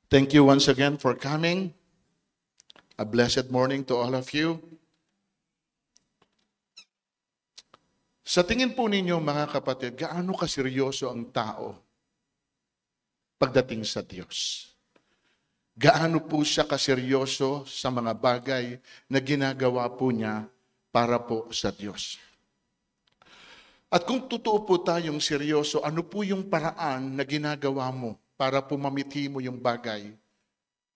Thank you once again for coming. A blessed morning to all of you. Sa tingin po ninyo mga kapatid, gaano kaseryoso ang tao pagdating sa Diyos? Gaano po siya kaseryoso sa mga bagay na ginagawa po niya para po sa Diyos? At kung totoo po tayong seryoso, ano po yung paraan na ginagawa mo para po mamiti mo yung bagay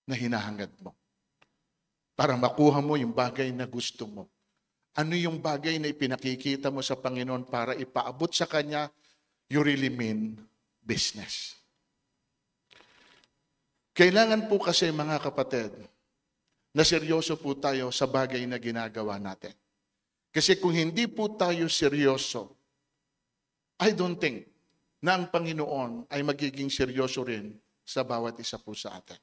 na hinahangad mo? Para makuha mo yung bagay na gusto mo. Ano yung bagay na ipinakikita mo sa Panginoon para ipaabot sa Kanya, you really mean business. Kailangan po kasi mga kapatid, na seryoso po tayo sa bagay na ginagawa natin. Kasi kung hindi po tayo seryoso, I don't think na ang Panginoon ay magiging seryoso rin sa bawat isa po sa atin.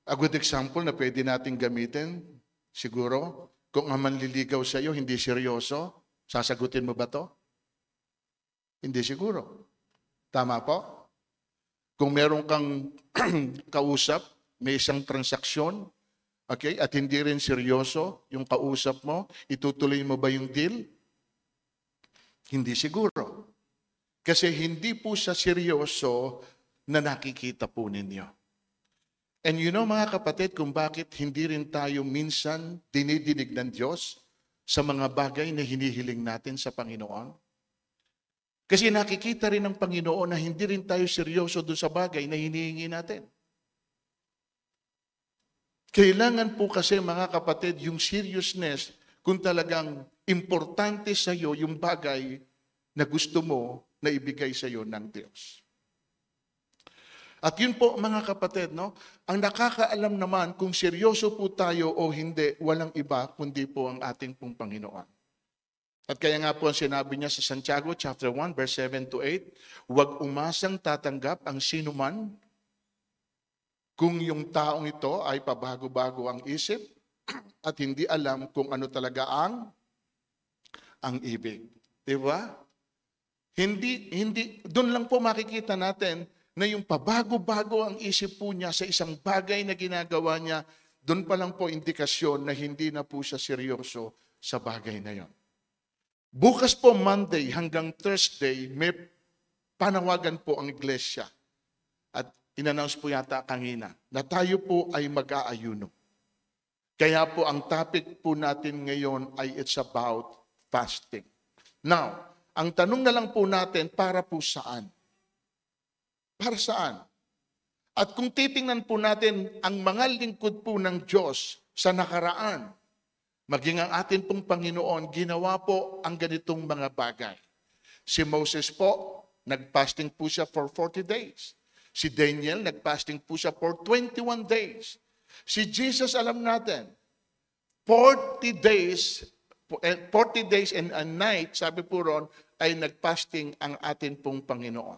A good example na pwede natin gamitin, siguro, kung ang manliligaw sa iyo hindi seryoso, sasagutin mo ba to? Hindi siguro. Tama po? Kung meron kang kausap, may isang transaksyon, okay, at hindi rin seryoso yung kausap mo, itutuloy mo ba yung deal? Hindi siguro. Kasi hindi po siya seryoso na nakikita po ninyo. And you know mga kapatid, kung bakit hindi rin tayo minsan dinidinig ng Diyos sa mga bagay na hinihiling natin sa Panginoon? Kasi nakikita rin ng Panginoon na hindi rin tayo seryoso doon sa bagay na hinihingi natin. Kailangan po kasi mga kapatid, yung seriousness, kung talagang importante sa iyo yung bagay na gusto mo na ibigay sa iyo ng Diyos. At yun po mga kapatid, no? Ang nakakaalam naman kung seryoso po tayo o hindi, walang iba kundi po ang ating pong Panginoon. At kaya nga po ang sinabi niya sa Santiago chapter 1 verse 7 to 8, huwag umasang tatanggap ang sinuman kung yung taong ito ay pabago-bago ang isip at hindi alam kung ano talaga ang ibig. Diba? Hindi, doon lang po makikita natin na yung pabago-bago ang isip po niya sa isang bagay na ginagawa niya, doon pa lang po indikasyon na hindi na po siya seryoso sa bagay na yon. Bukas po Monday hanggang Thursday, may panawagan po ang iglesia. At in-announce po yata kanina na tayo po ay mag-aayuno. Kaya po ang topic po natin ngayon ay it's about fasting. Now, ang tanong na lang po natin, para po saan? Para saan? At kung titingnan po natin ang mga lingkod po ng Diyos sa nakaraan, maging ang atin pong Panginoon, ginawa po ang ganitong mga bagay. Si Moses po, nag-fasting po siya for 40 days. Si Daniel, nag-fasting po siya for 21 days. Si Jesus, alam natin, 40 days and a night, sabi po ron, ay nag-fasting ang atin pong Panginoon.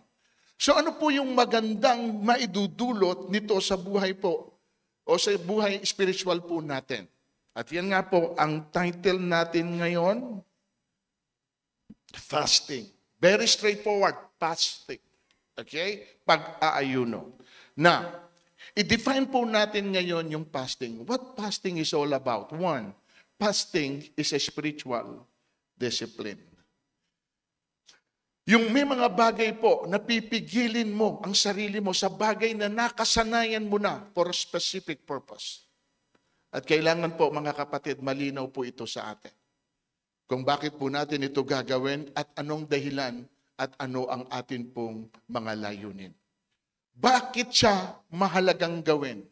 So ano po yung magandang maidudulot nito sa buhay po o sa buhay spiritual po natin? At yan nga po ang title natin ngayon, fasting. Very straightforward, fasting. Okay? Pag-aayuno. Now, i-define po natin ngayon yung fasting. What fasting is all about? One, fasting is a spiritual discipline. Yung may mga bagay po na pipigilin mo ang sarili mo sa bagay na nakasanayan mo na for a specific purpose. At kailangan po mga kapatid, malinaw po ito sa atin. Kung bakit po natin ito gagawin at anong dahilan at ano ang atin pong mga layunin. Bakit siya mahalagang gawin?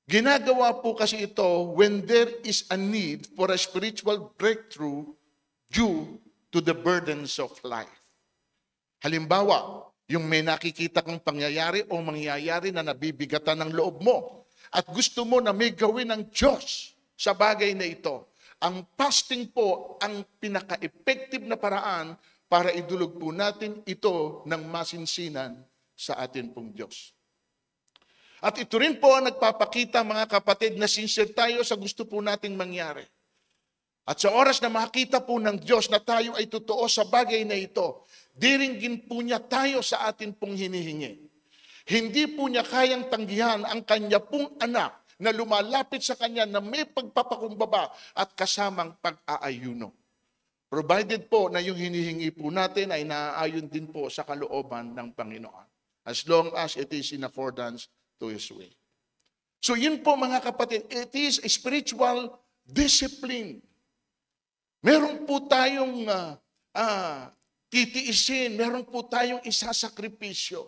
Ginagawa po kasi ito when there is a need for a spiritual breakthrough due to the burdens of life. Halimbawa, yung may nakikita kang pangyayari o mangyayari na nabibigatan ng loob mo at gusto mo na may gawin ng Diyos sa bagay na ito. Ang fasting po ang pinaka-effective na paraan para idulog po natin ito ng masinsinan sa atin pong Diyos. At ito rin po ang nagpapakita mga kapatid na sincere tayo sa gusto po nating mangyari. At sa oras na makita po ng Diyos na tayo ay totoo sa bagay na ito, diringgin po niya tayo sa atin pong hinihingi. Hindi po niya kayang tanggihan ang kanya pong anak na lumalapit sa kanya na may pagpapakumbaba at kasamang pag-aayuno. Provided po na yung hinihingi po natin ay naaayon din po sa kalooban ng Panginoon. As long as it is in accordance to His way. So yun po mga kapatid, it is a spiritual discipline. Meron po tayong titiisin, meron po tayong isasakripisyo.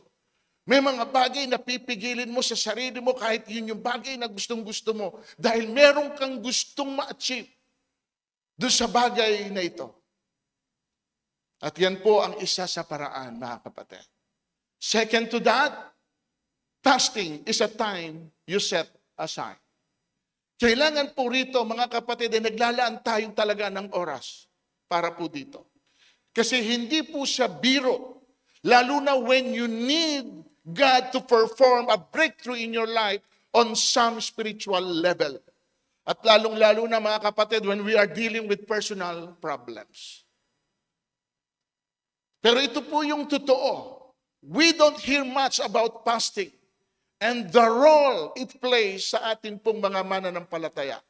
May mga bagay na pipigilin mo sa sarili mo kahit yun yung bagay na gustong-gusto mo dahil meron kang gustong ma-achieve doon sa bagay na ito. At yan po ang isa sa paraan, mga kapatid. Second to that, fasting is a time you set aside. Kailangan po rito, mga kapatid, ay naglalaan tayo talaga ng oras para po dito. Kasi hindi po siya biro. Lalo na when you need God to perform a breakthrough in your life on some spiritual level. At lalong-lalo na mga kapatid, when we are dealing with personal problems. Pero ito po yung totoo. We don't hear much about fasting and the role it plays sa atin pong mga mananampalataya.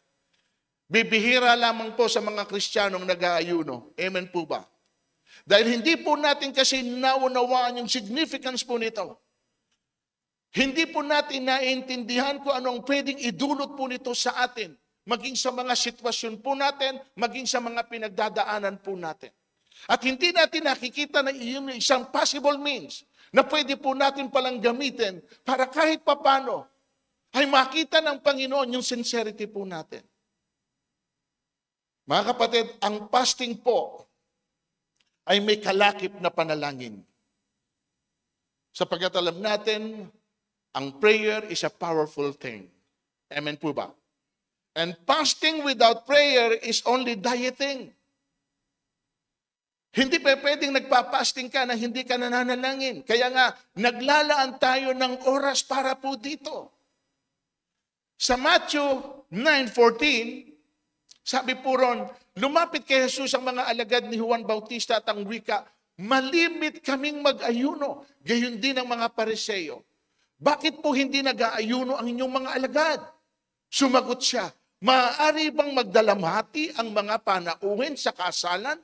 Bibihira lamang po sa mga Kristiyanong nag-aayuno. Amen po ba? Dahil hindi po natin kasi naunawaan yung significance po nito. Hindi po natin naiintindihan kung anong pwedeng idulot po nito sa atin. Maging sa mga sitwasyon po natin, maging sa mga pinagdadaanan po natin. At hindi natin nakikita na iyon isang possible means na pwede po natin palang gamitin para kahit papano ay makita ng Panginoon yung sincerity po natin. Mga kapatid, ang fasting po ay may kalakip na panalangin. Sapagkat alam natin, ang prayer is a powerful thing. Amen po ba? And fasting without prayer is only dieting. Hindi pa pwedeng nagpa-fasting ka na hindi ka nananalangin. Kaya nga, naglalaan tayo ng oras para po dito. Sa Matthew 9:14, sabi po ron, lumapit kay Jesus ang mga alagad ni Juan Bautista at ang wika, malimit kaming mag-ayuno, gayon din ang mga Pariseo. Bakit po hindi nag-aayuno ang inyong mga alagad? Sumagot siya, maaari bang magdalamhati ang mga panauhin sa kasalan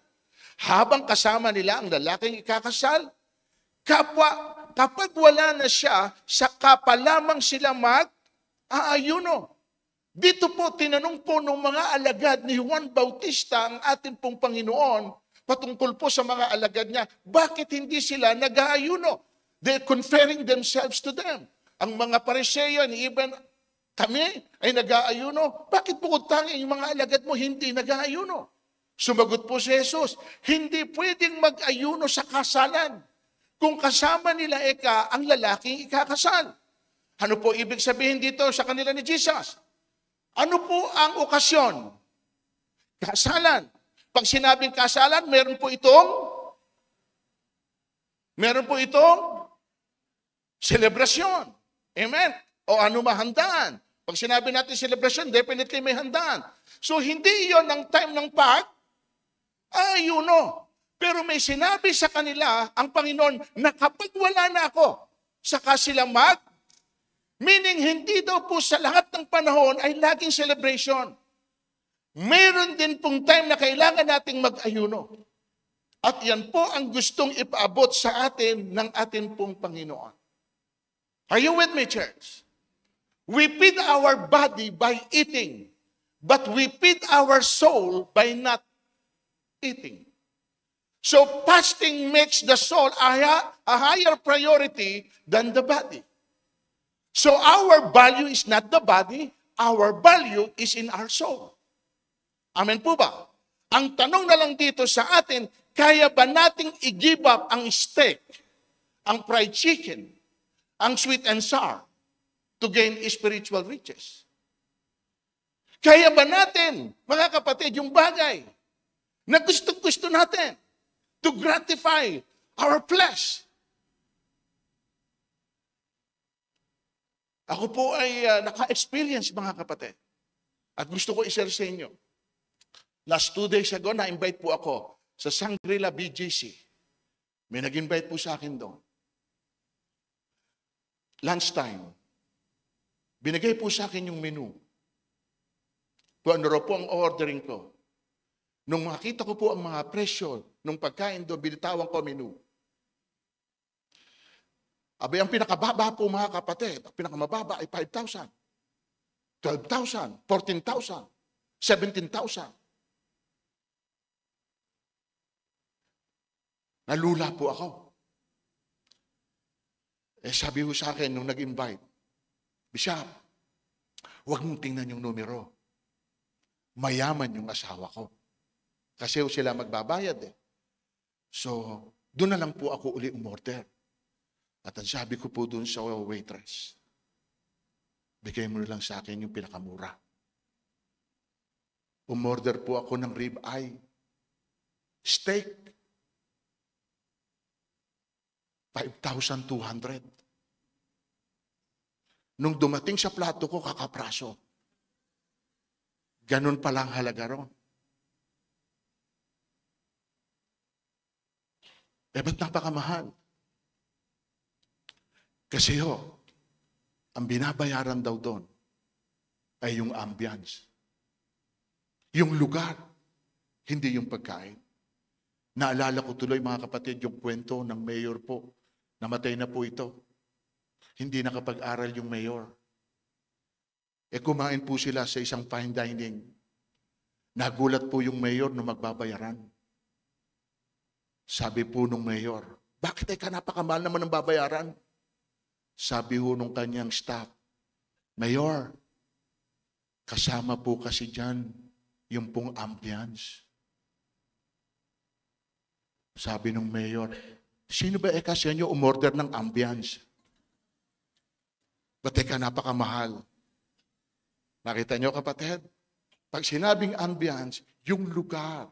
habang kasama nila ang lalaking ikakasal? Kapag wala na siya, saka pa lamang sila mag-aayuno. Dito po, tinanong po ng mga alagad ni Juan Bautista ang ating pong Panginoon patungkol po sa mga alagad niya, bakit hindi sila nag-aayuno? They're conferring themselves to them. Ang mga Pariseo and even kami ay nag-aayuno. Bakit po kung tanging yung mga alagad mo hindi nag-aayuno? Sumagot po si Jesus, hindi pwedeng mag-ayuno sa kasalan kung kasama nila ang lalaking ikakasal. Ano po ibig sabihin dito sa kanila ni Jesus? Ano po ang okasyon? Kasalan. Pag sinabing kasalan, meron po itong selebrasyon. Amen? O ano mahandaan. Pag sinabi natin selebrasyon, definitely may handaan. So hindi iyon ang time ng ayuno. Pero may sinabi sa kanila ang Panginoon na kapag wala na ako, saka sila meaning hindi daw po sa lahat ng panahon ay laging celebration. Meron din pong time na kailangan nating mag-ayuno. At yan po ang gustong ipaabot sa atin ng atin pong Panginoon. Are you with me, church? We feed our body by eating, but we feed our soul by not eating. So fasting makes the soul a higher priority than the body. So our value is not the body, our value is in our soul. Amen po ba? Ang tanong na lang dito sa atin, kaya ba nating i-give up ang steak, ang fried chicken, ang sweet and sour to gain spiritual riches? Kaya ba natin, mga kapatid, yung bagay na gusto natin to gratify our flesh? Ako po ay naka-experience, mga kapatid. At gusto ko i-share sa inyo. Last 2 days ago, na-invite po ako sa Shangri-La BGC. May nag-invite po sa akin doon. lunchtime, binigay po sa akin yung menu. Kung ano raw po ang ordering ko. Nung makita ko po ang mga presyo nung pagkain doon, binitawan ko menu. Abay, ang pinakababa po mga kapatid, ang pinakamababa ay 5,000, 12,000, 14,000, 17,000. Nalula po ako. Sabi ko sa akin nung nag-invite, Bishop, huwag mong tingnan yung numero. Mayaman yung asawa ko. Kasi sila magbabayad eh. So, doon na lang po ako uli umorder. At ang sabi ko po doon sa waitress, bigay mo lang sa akin yung pinakamura. Umorder po ako ng rib eye, steak, 5,200. Nung dumating sa plato ko, kakapraso. Ganun palang halaga ron. Ba't napakamahal? Kasi ang binabayaran daw doon ay yung ambience. Yung lugar, hindi yung pagkain. Naalala ko tuloy mga kapatid yung kwento ng mayor po. Namatay na po ito. Hindi nakapag-aral yung mayor. Kumain po sila sa isang fine dining. Nagulat po yung mayor nung magbabayaran. Sabi po nung mayor, bakit ka napakamahal naman ng babayaran? Sabi ho nung kanyang staff, Mayor, kasama po kasi dyan yung pong ambience. Sabi nung mayor, sino ba kasi nyo umorder ng ambience? Ba't ka napakamahal? Nakita nyo kapatid? Pag sinabing ambience, yung lugar.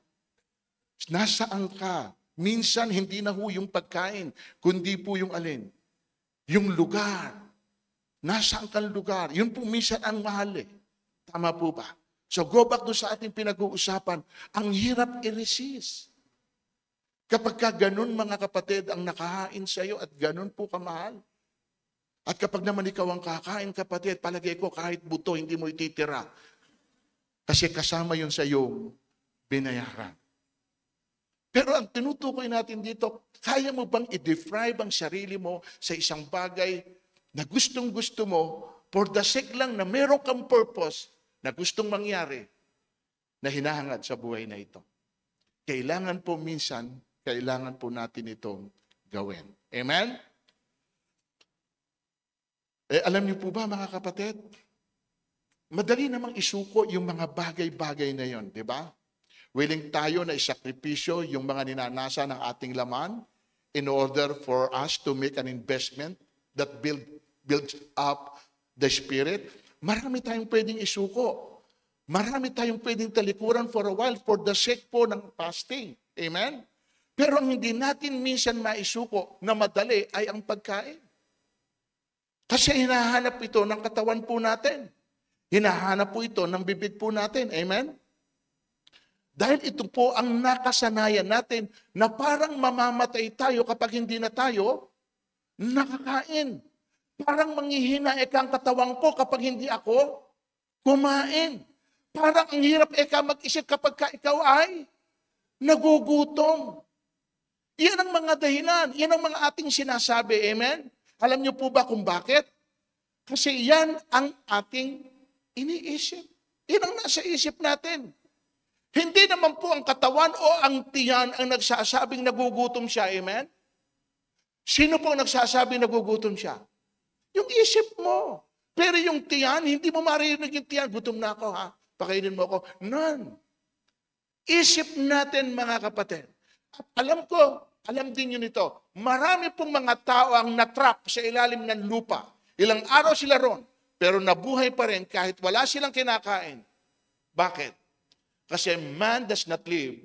Nasaan ka? Minsan hindi na ho yung pagkain, kundi po yung alin? Yung lugar. Nasaan kang lugar? Yun po minsan ang mahal eh. Tama po ba? So go back doon sa ating pinag-uusapan. Ang hirap i-resist. Kapag ka ganun mga kapatid ang nakahain sa iyo at ganun po kamahal. At kapag naman ikaw ang kakain kapatid, palagay ko kahit buto hindi mo ititira. Kasi kasama yun sa iyong binayaran. Pero ang tinutukoy natin dito, kaya mo bang i-deprive ang sarili mo sa isang bagay na gustong-gusto mo for the sake lang na meron kang purpose na gustong mangyari na hinahangad sa buhay na ito? Kailangan po minsan, kailangan po natin itong gawin. Amen? Alam niyo po ba mga kapatid, madali namang isuko yung mga bagay-bagay na yon, di ba? Willing tayo na isakripisyo yung mga ninanasa ng ating laman in order for us to make an investment that builds up the spirit. Marami tayong pwedeng isuko. Marami tayong pwedeng talikuran for a while for the sake po ng fasting. Amen? Pero ang hindi natin minsan maisuko na madali ay ang pagkain. Kasi hinahanap ito ng katawan po natin. Hinahanap po ito ng bibig po natin. Amen? Dahil ito po ang nakasanayan natin na parang mamamatay tayo kapag hindi na tayo nakakain. Parang manghihina ang katawan ko kapag hindi ako kumain. Parang ang hirap mag-isip kapag ikaw ay nagugutom. Iyan ang mga dahilan. Iyan ang mga ating sinasabi. Amen? Alam niyo po ba kung bakit? Kasi yan ang ating iniisip. Yan ang nasa isip natin. Hindi naman po ang katawan o ang tiyan ang nagsasabing nagugutom siya. Amen? Sino po ang nagsasabing nagugutom siya? Yung isip mo. Pero yung tiyan, hindi mo maririnig yung tiyan. Gutom na ako ha. Pakainin mo ako. None. Isip natin mga kapatid. At alam din nyo nito, marami pong mga tao ang natrap sa ilalim ng lupa. Ilang araw sila ron, pero nabuhay pa rin kahit wala silang kinakain. Bakit? Kasi man does not live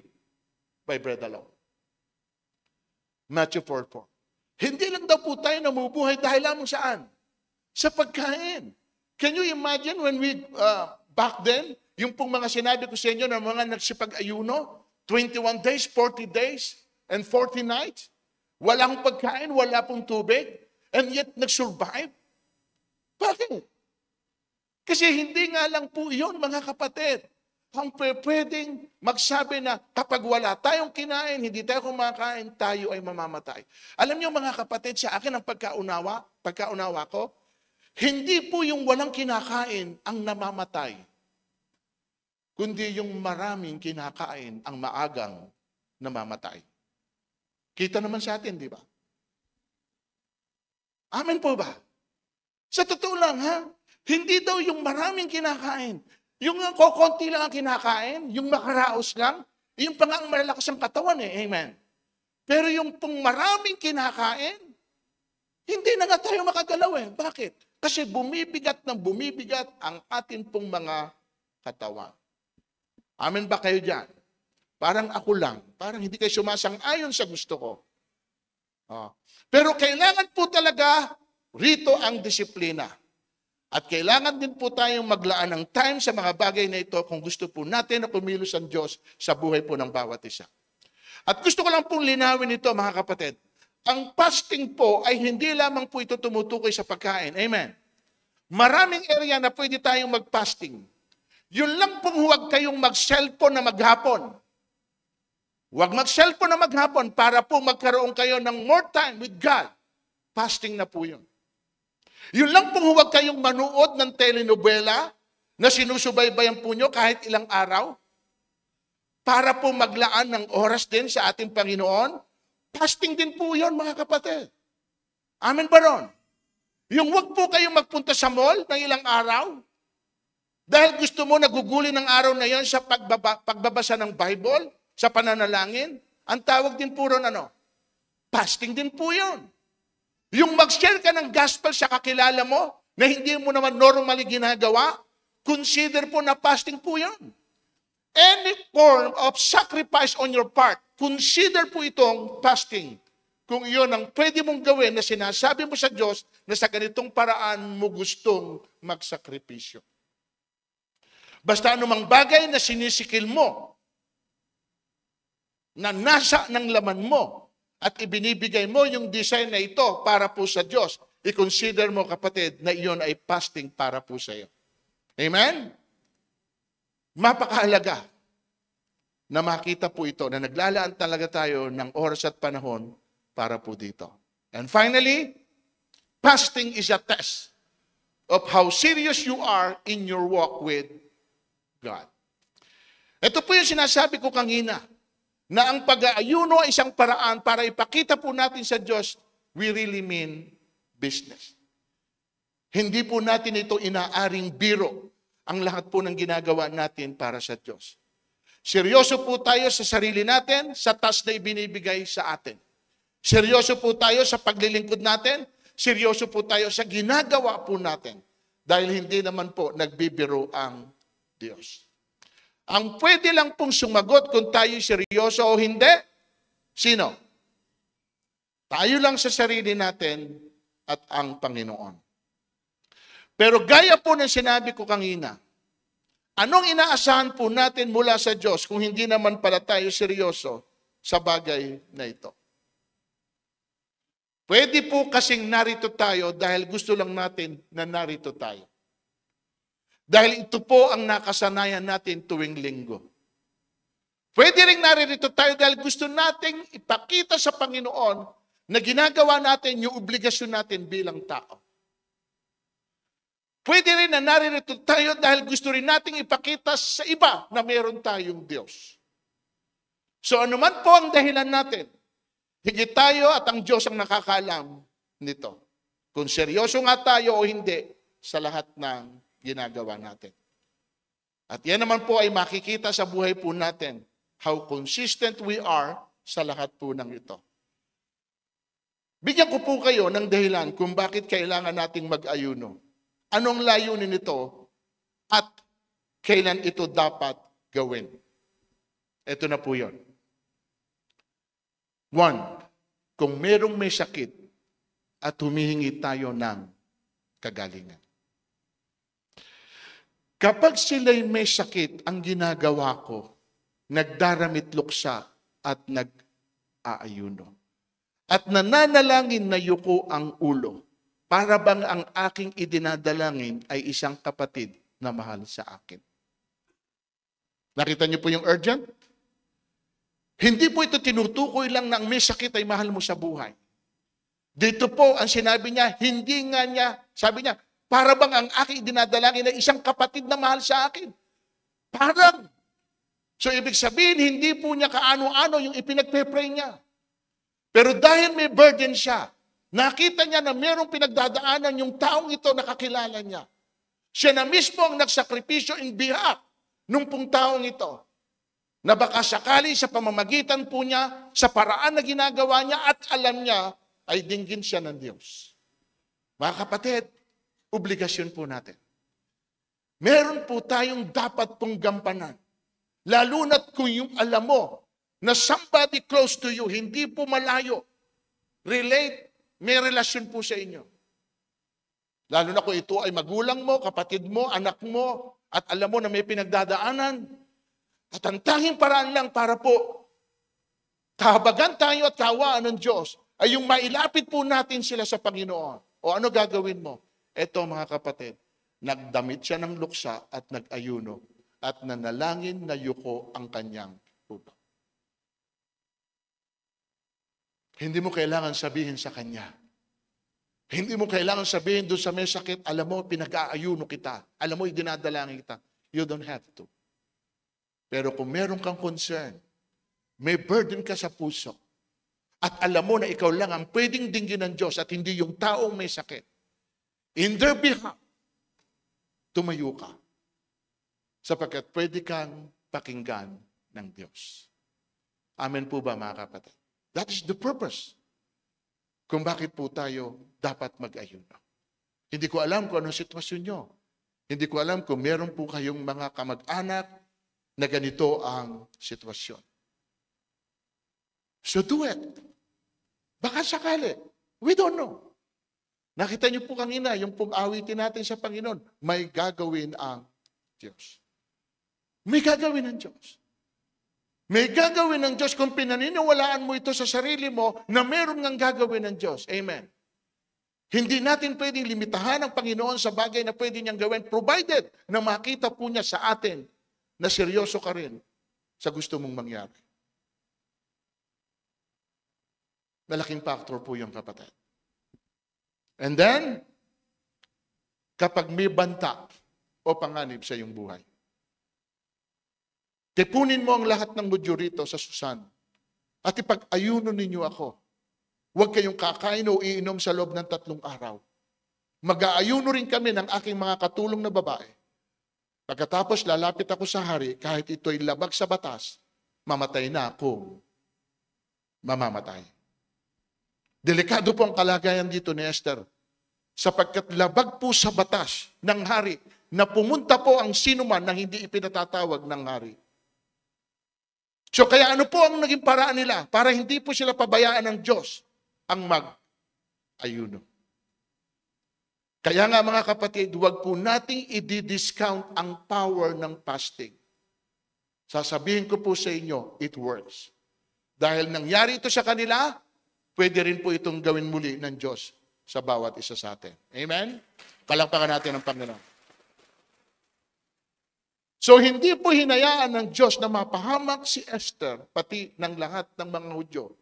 by bread alone. Matthew 4:4. Hindi lang daw po tayo namubuhay dahil lamang saan? Sa pagkain. Can you imagine when we, back then, yung pong mga sinabi ko sa inyo ng mga nagsipag-ayuno, 21 days, 40 days, and 40 nights, walang pagkain, wala pong tubig, and yet nag-survive. Bakit? Kasi hindi nga lang po iyon, mga kapatid. Ang pwedeng magsabi na kapag wala tayong kinain, hindi tayo kumakain, tayo ay mamamatay. Alam niyo mga kapatid, sa akin ang pagkaunawa ko, hindi po yung walang kinakain ang namamatay, kundi yung maraming kinakain ang maagang namamatay. Kita naman sa atin, di ba? Amen po ba? Sa totoo lang, ha? Hindi daw yung maraming kinakain. Yung kokonti lang ang kinakain, yung makaraos lang, yung pang ang malalakas ang katawan eh. Amen. Pero yung pong maraming kinakain, hindi na nga tayo makagalaw eh. Bakit? Kasi bumibigat ng bumibigat ang atin pong mga katawan. Amen ba kayo dyan? Parang ako lang. Parang hindi kayo sumasang-ayon sa gusto ko. Pero kailangan po talaga rito ang disiplina. At kailangan din po tayong maglaan ng time sa mga bagay na ito kung gusto po natin na kumilos ang Diyos sa buhay po ng bawat isa. At gusto ko lang pong linawin ito mga kapatid. Ang fasting po ay hindi lamang po ito tumutukoy sa pagkain. Amen. Maraming area na pwede tayong mag-fasting. Yun lang pong huwag kayong mag-cellphone na maghapon. Huwag mag-cellphone na maghapon para po magkaroon kayo ng more time with God. Fasting na po yun. Yun lang pong huwag kayong manood ng telenovela na sinusubaybayan po nyo kahit ilang araw para po maglaan ng oras din sa ating Panginoon. Fasting din po yun, mga kapatid. Amen ba ron? Yung huwag po kayong magpunta sa mall ng ilang araw dahil gusto mo naguguli ng araw na yon sa pagbabasa ng Bible, sa pananalangin. Ang tawag din po ron fasting din po yun. Yung mag-share ka ng gospel sa kakilala mo na hindi mo naman normally ginagawa, consider po na fasting po yun. Any form of sacrifice on your part, consider po itong fasting. Kung iyon ang pwede mong gawin na sinasabi mo sa Diyos na sa ganitong paraan mo gustong magsakripisyo. Basta anumang bagay na sinisikil mo, na nasa ng laman mo, at ibinibigay mo yung design na ito para po sa Diyos, i-consider mo kapatid na iyon ay fasting para po sa iyo. Amen? Mapakahalaga na makita po ito na naglalaan talaga tayo ng oras at panahon para po dito. And finally, fasting is a test of how serious you are in your walk with God. Ito po yung sinasabi ko kanina, na ang pag-aayuno ay isang paraan para ipakita po natin sa Diyos, we really mean business. Hindi po natin ito inaaring biro ang lahat po ng ginagawa natin para sa Diyos. Seryoso po tayo sa sarili natin, sa task na ibinibigay sa atin. Seryoso po tayo sa paglilingkod natin, seryoso po tayo sa ginagawa po natin. Dahil hindi naman po nagbibiro ang Diyos. Ang pwede lang pong sumagot kung tayo seryoso o hindi, sino? Tayo lang sa sarili natin at ang Panginoon. Pero gaya po ng sinabi ko kanina, anong inaasahan po natin mula sa Diyos kung hindi naman pala tayo seryoso sa bagay na ito? Pwede po kasing narito tayo dahil gusto lang natin na narito tayo. Dahil ito po ang nakasanayan natin tuwing linggo. Pwede rin naririto tayo dahil gusto nating ipakita sa Panginoon na ginagawa natin yung obligasyon natin bilang tao. Pwede rin na naririto tayo dahil gusto rin nating ipakita sa iba na meron tayong Diyos. So anuman po ang dahilan natin, higit tayo at ang Diyos ang nakakaalam nito. Kung seryoso nga tayo o hindi sa lahat ng ginagawa natin. At yan naman po ay makikita sa buhay po natin how consistent we are sa lahat po ng ito. Bigyan ko po kayo ng dahilan kung bakit kailangan nating mag-ayuno. Anong layunin nito at kailan ito dapat gawin. Ito na po yun. 1, kung merong may sakit at humihingi tayo ng kagalingan. Kapag sila'y may sakit, ang ginagawa ko, nagdaramit luksa at nag-aayuno. At nananalangin na yuko ang ulo para bang ang aking idinadalangin ay isang kapatid na mahal sa akin. Nakita niyo po yung urgent? Hindi po ito tinutukoy lang na ang may sakit ay mahal mo sa buhay. Dito po, ang sinabi niya, hindi nga niya, sabi niya, para bang ang aking idinadalangin ay isang kapatid na mahal sa akin. Parang. So, ibig sabihin, hindi po niya kaano-ano yung ipinagpe-pray niya. Pero dahil may burden siya, nakita niya na mayroong pinagdadaanan yung taong ito nakakilala niya. Siya na mismo ang nagsakripisyo in behalf nung pong taong ito. Na baka sakali sa pamamagitan po niya, sa paraan na ginagawa niya at alam niya, ay dinggin siya ng Diyos. Mga kapatid, obligasyon po natin. Meron po tayong dapat pong gampanan. Lalo na't kung yung alam mo na somebody close to you, hindi po malayo, relate, may relasyon po sa inyo. Lalo na kung ito ay magulang mo, kapatid mo, anak mo, at alam mo na may pinagdadaanan. At ang tanging paraan lang para po kahabagan tayo at kawaan ng Diyos ay yung mailapit po natin sila sa Panginoon. O ano gagawin mo? Eto mga kapatid, nagdamit siya ng luksa at nag-ayuno at nanalangin na yuko ang kanyang ulo. Hindi mo kailangan sabihin sa kanya. Hindi mo kailangan sabihin doon sa may sakit, alam mo, pinag-aayuno kita. Alam mo, idinadalangin kita. You don't have to. Pero kung meron kang concern, may burden ka sa puso, at alam mo na ikaw lang ang pwedeng dinggin ng Diyos at hindi yung taong may sakit, in their behalf, tumayo ka. Sapagkat pwede kang pakinggan ng Diyos. Amen po ba mga kapatid? That is the purpose kung bakit po tayo dapat mag-ayuno. Hindi ko alam kung anong sitwasyon nyo. Hindi ko alam kung meron po kayong mga kamag-anak na ganito ang sitwasyon. So do it. Baka sakali. We don't know. Nakita niyo po kanina, yung pong awitin natin sa Panginoon, may gagawin ang Diyos. May gagawin ng Diyos. May gagawin ng Diyos kung pinaniniwalaan mo ito sa sarili mo na meron ngang gagawin ng Diyos. Amen. Hindi natin pwedeng limitahan ang Panginoon sa bagay na pwede niyang gawin provided na makita po niya sa atin na seryoso ka rin sa gusto mong mangyari. Malaking factor po yung kapatid. And then, kapag may banta o panganib sa iyong buhay, tipunin mo ang lahat ng mudyo rito sa Susan at ipag-ayuno ninyo ako. Huwag kayong kakain o iinom sa loob ng 3 araw. Mag-aayuno rin kami ng aking mga katulong na babae. Pagkatapos lalapit ako sa hari, kahit ito'y labag sa batas, mamatay na kung mamamatay. Delikado po ang kalagayan dito ni Esther, sapagkat labag po sa batas ng hari na pumunta po ang sinuman na hindi ipinatatawag ng hari. So kaya ano po ang naging paraan nila para hindi po sila pabayaan ng Diyos ang mag-ayuno. Kaya nga mga kapatid, huwag po nating i-discount ang power ng fasting. Sasabihin ko po sa inyo, it works. Dahil nangyari ito sa kanila, pwede rin po itong gawin muli ng Diyos sa bawat isa sa atin. Amen? Palakpakan natin ang Panginoon. So hindi po hinayaan ng Diyos na mapahamak si Esther, pati ng lahat ng mga Hudyo,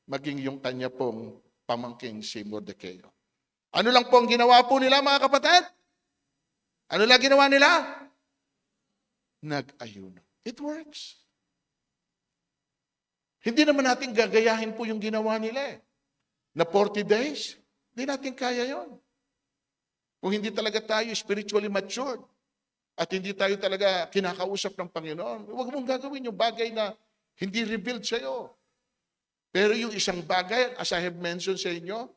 maging yung kanya pong pamangking si Mordecai. Ano lang po ang ginawa po nila mga kapatid? Ano lang ginawa nila? Nag-ayuno. It works. Hindi naman natin gagayahin po yung ginawa nila eh. Na 40 days, hindi natin kaya yon. Kung hindi talaga tayo spiritually matured, at hindi tayo talaga kinakausap ng Panginoon, huwag mong gagawin yung bagay na hindi revealed sa iyo. Pero yung isang bagay, as I have mentioned sa inyo,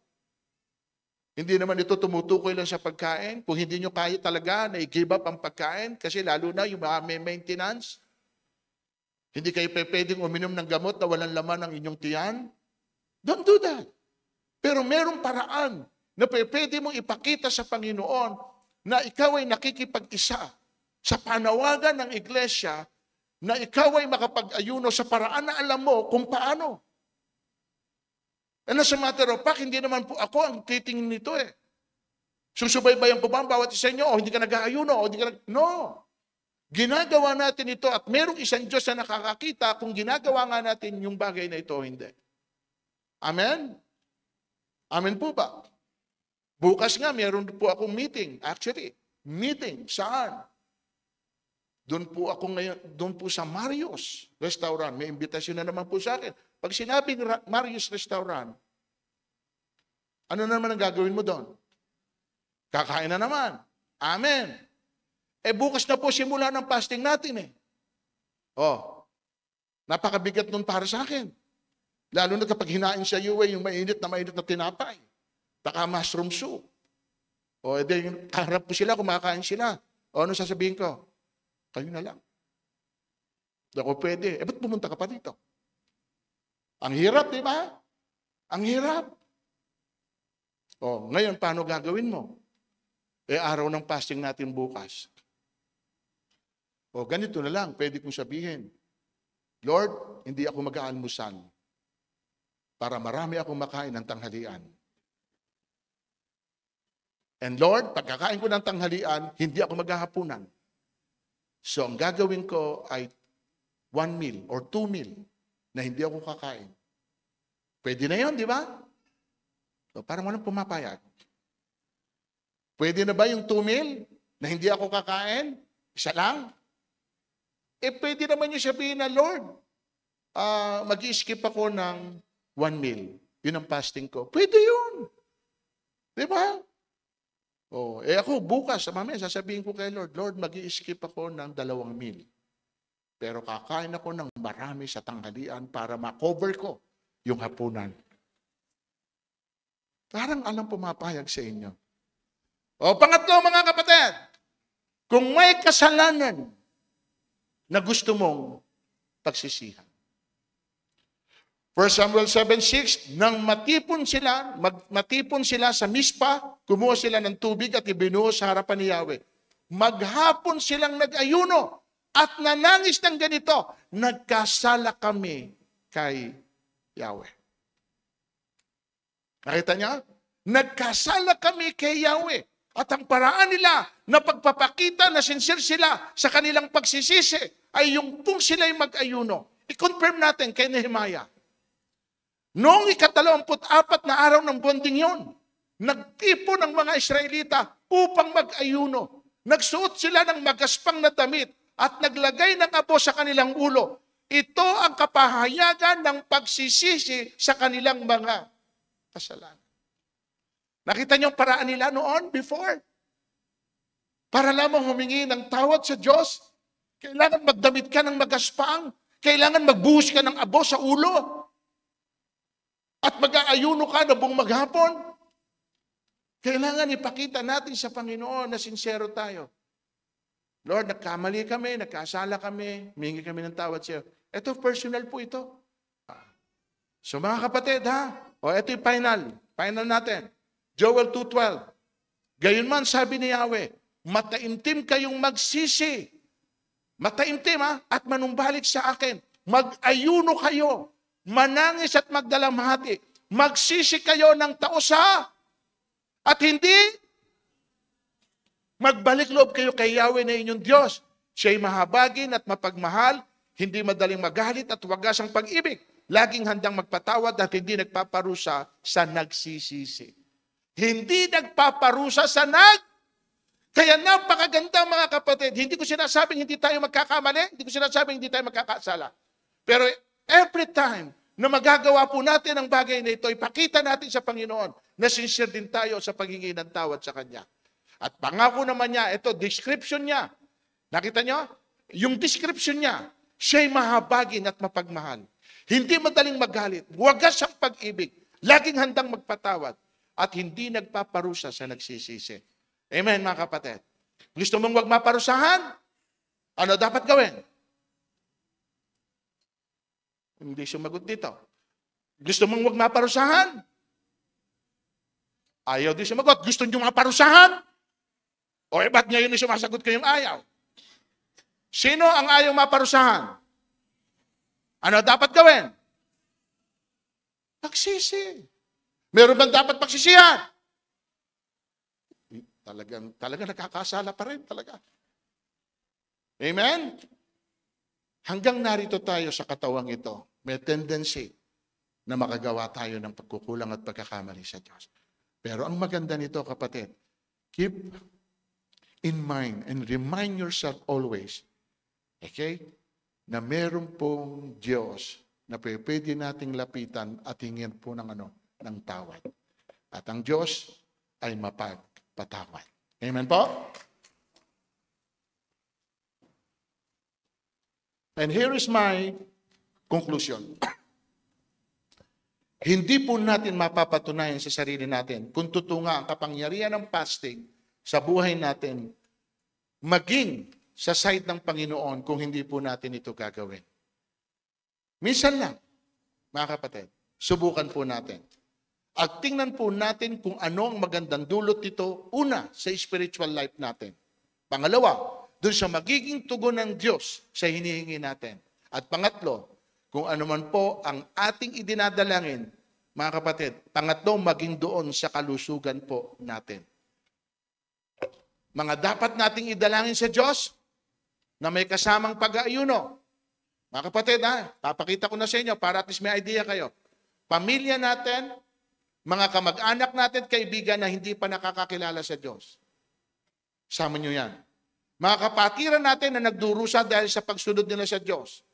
hindi naman ito tumutukoy lang sa pagkain. Kung hindi nyo kaya talaga na i-give up ang pagkain, kasi lalo na yung mga may maintenance, hindi kayo pwedeng uminom ng gamot na walang laman ng inyong tiyan, don't do that. Pero merong paraan na pwede mong ipakita sa Panginoon na ikaw ay nakikipag-isa sa panawagan ng iglesia, na ikaw ay makapag-ayuno sa paraan na alam mo kung paano. And as a matter of fact, hindi naman po ako ang titingin nito eh. Susubaybayan ko ba ang bawat isa nyo? O hindi ka nag-aayuno? O hindi ka No. Ginagawa natin ito at merong isang Diyos na nakakakita kung ginagawa nga natin yung bagay na ito o hindi. Amen? Amen po ba? Bukas nga, meron po akong meeting. Actually, meeting. Saan? Doon po ako ngayon, doon po sa Marius Restaurant. May imbitasyon na naman po sa akin. Pag sinabing Marius Restaurant, ano na naman ang gagawin mo doon? Kakain na naman. Amen. Bukas na po simula ng fasting natin napakabigat nun para sa akin. Lalo na kapag hinain sa UA yung mainit na tinapay. Baka mushroom soup. Harap po sila, kumakain sila. Ano sasabihin ko? Kayo na lang. Hindi ako pwede. Ba't pumunta ka pa dito? Ang hirap, di ba? Ang hirap. Ngayon, paano gagawin mo? Araw ng fasting natin bukas. Ganito na lang, pwede kong sabihin, Lord, hindi ako mag-aalmusan para marami akong makain ng tanghalian. And Lord, pagkakain ko ng tanghalian, hindi ako maghahapunan. So, ang gagawin ko ay 1 meal or 2 meal na hindi ako kakain. Pwede na yun, di ba? Parang walang pumapayag. Pwede na ba yung 2 meal na hindi ako kakain? Isa lang? Pwede naman yung sabihin na, Lord, mag-i-skip ako ng 1 meal. Yun ang fasting ko. Pwede yun. Di ba? Ako bukas, mamaya sasabihin ko kay Lord, Lord, mag-i-skip ako ng 2 meal. Pero kakain ako ng marami sa tanghalian para ma-cover ko yung hapunan. Parang alam pumapayag sa inyo. Pangatlo, mga kapatid, kung may kasalanan na gusto mong pagsisihan. 1 Samuel 7:6, nang matipon sila sa Mispa, kumuha sila ng tubig at ibinuho sa harapan ni Yahweh. Maghapon silang nag-ayuno at nanangis ng ganito, nagkasala kami kay Yahweh. Nakita niya? Nagkasala kami kay Yahweh. At ang paraan nila na pagpapakita na sincere sila sa kanilang pagsisisi ay yung kung sila'y mag-ayuno. I-confirm natin kay Nehemiah. Noong 24 na araw ng bonding yon, nagtipon ng mga Israelita upang mag-ayuno. Nagsuot sila ng magaspang na damit at naglagay ng abo sa kanilang ulo. Ito ang kapahayagan ng pagsisisi sa kanilang mga kasalanan. Nakita niyo ang paraan nila noon, before? Para lamang humingi ng tawad sa Diyos, kailangan magdamit ka ng magaspang, kailangan magbuhos ka ng abo sa ulo, at mag-aayuno ka na buong maghapon. Kailangan ipakita natin sa Panginoon na sincero tayo. Lord, nagkamali kami, nagkasala kami, humingi kami ng tawad sa iyo. Ito, personal po ito. So mga kapatid, ito yung final natin. Joel 2:12. Gayunman sabi ni Yahweh, mataimtim kayong magsisi. Mataimtim at manumbalik sa akin. Mag-ayuno kayo, manangis at magdalamhati. Magsisi kayo ng tausa at hindi magbalik loob kayo kay Yahweh na inyong Diyos. Siya'y mahabagin at mapagmahal, hindi madaling magalit at wagas ang pag-ibig. Laging handang magpatawad at hindi nagpaparusa sa nagsisisi. Hindi nagpaparusa sa Kaya napakaganda mga kapatid. Hindi ko sinasabing hindi tayo magkakamali. Hindi ko sinasabing hindi tayo magkakasala. Pero every time na magagawa po natin ang bagay na ito, ipakita natin sa Panginoon na sincere din tayo sa paghingi ng tawad sa Kanya. At pangako naman niya, ito, description niya. Nakita niyo? Yung description niya, siya'y mahabagin at mapagmahal. Hindi madaling magalit. Wagas ang pag-ibig. Laging handang magpatawad. At hindi nagpaparusa sa nagsisisi. Amen, mga kapatid. Gusto mong wag maparusahan? Ano dapat gawin? Hindi sumagot dito. Gusto mong wag maparusahan? Ayaw din sumagot. Gusto nyo maparusahan? O ba't ngayon sumasagot kayong ayaw? Sino ang ayaw maparusahan? Ano dapat gawin? Pagsisi. Meron bang dapat pagsisihan? Talagang nakakasala pa rin talaga. Amen? Hanggang narito tayo sa katawang ito, may tendency na makagawa tayo ng pagkukulang at pagkakamali sa Diyos. Pero ang maganda nito, kapatid, keep in mind and remind yourself always, okay, na meron pong Diyos na pwede nating lapitan at hingin po ng ng tawad. At ang Diyos ay mapagpatawad. Amen po? And here is my conclusion. Hindi po natin mapapatunayan sa sarili natin kung totoo nga ang kapangyarihan ng fasting sa buhay natin, maging sa side ng Panginoon kung hindi po natin ito gagawin. Minsan lang, mga kapatid, subukan po natin. At tingnan po natin kung ano ang magandang dulot nito, una, sa spiritual life natin. Pangalawa, doon sa magiging tugon ng Diyos sa hinihingi natin. At pangatlo, kung ano man po ang ating idinadalangin, mga kapatid, pangatlo, maging doon sa kalusugan po natin. Mga dapat nating idalangin sa Diyos na may kasamang pag-aayuno. Mga kapatid, papakita ko na sa inyo para at least may idea kayo. Pamilya natin, mga kamag-anak natin, kaibigan na hindi pa nakakakilala sa Diyos. Sama nyo yan. Mga kapatiran natin na nagdurusa dahil sa pagsunod nila sa Diyos.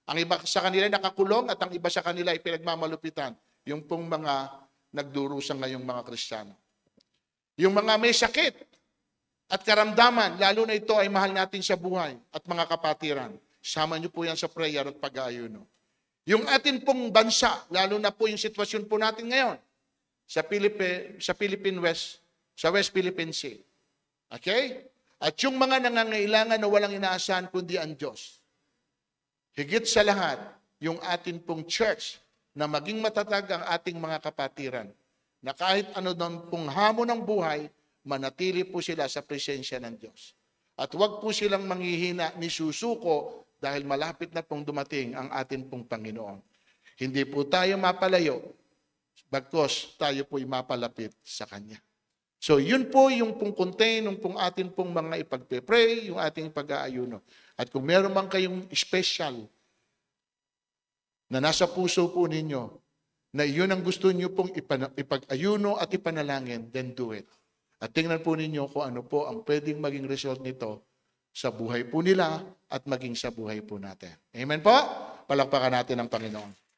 Ang iba sa kanila nakakulong at ang iba sa kanila ay pinagmamalupitan. Yung pong mga nagdurusa ngayong mga Kristiyano. Yung mga may sakit at karamdaman, lalo na ito ay mahal natin sa buhay at mga kapatiran. Sama niyo po yan sa prayer at pag-aayuno. Yung atin pong bansa, lalo na po yung sitwasyon po natin ngayon sa Philippine West, sa West Philippine Sea. Okay? At yung mga nangangailangan na walang inaasahan kundi ang Diyos. Higit sa lahat, yung atin pong church na maging matatag ang ating mga kapatiran na kahit ano doon pong hamon ng buhay, manatili po sila sa presensya ng Diyos. At huwag po silang manghihina ni susuko dahil malapit na pong dumating ang atin pong Panginoon. Hindi po tayo mapalayo, bagkos tayo po'y mapalapit sa Kanya. So yun po yung pong contain, yung pong atin pong mga ipagpe-pray, yung ating pag-aayuno. At kung meron man kayong special na nasa puso po ninyo, na yun ang gusto niyo pong ipag-ayuno at ipanalangin, then do it. At tingnan po ninyo kung ano po ang pwedeng maging result nito sa buhay po nila at maging sa buhay po natin. Amen po? Palakpakan natin ang Panginoon.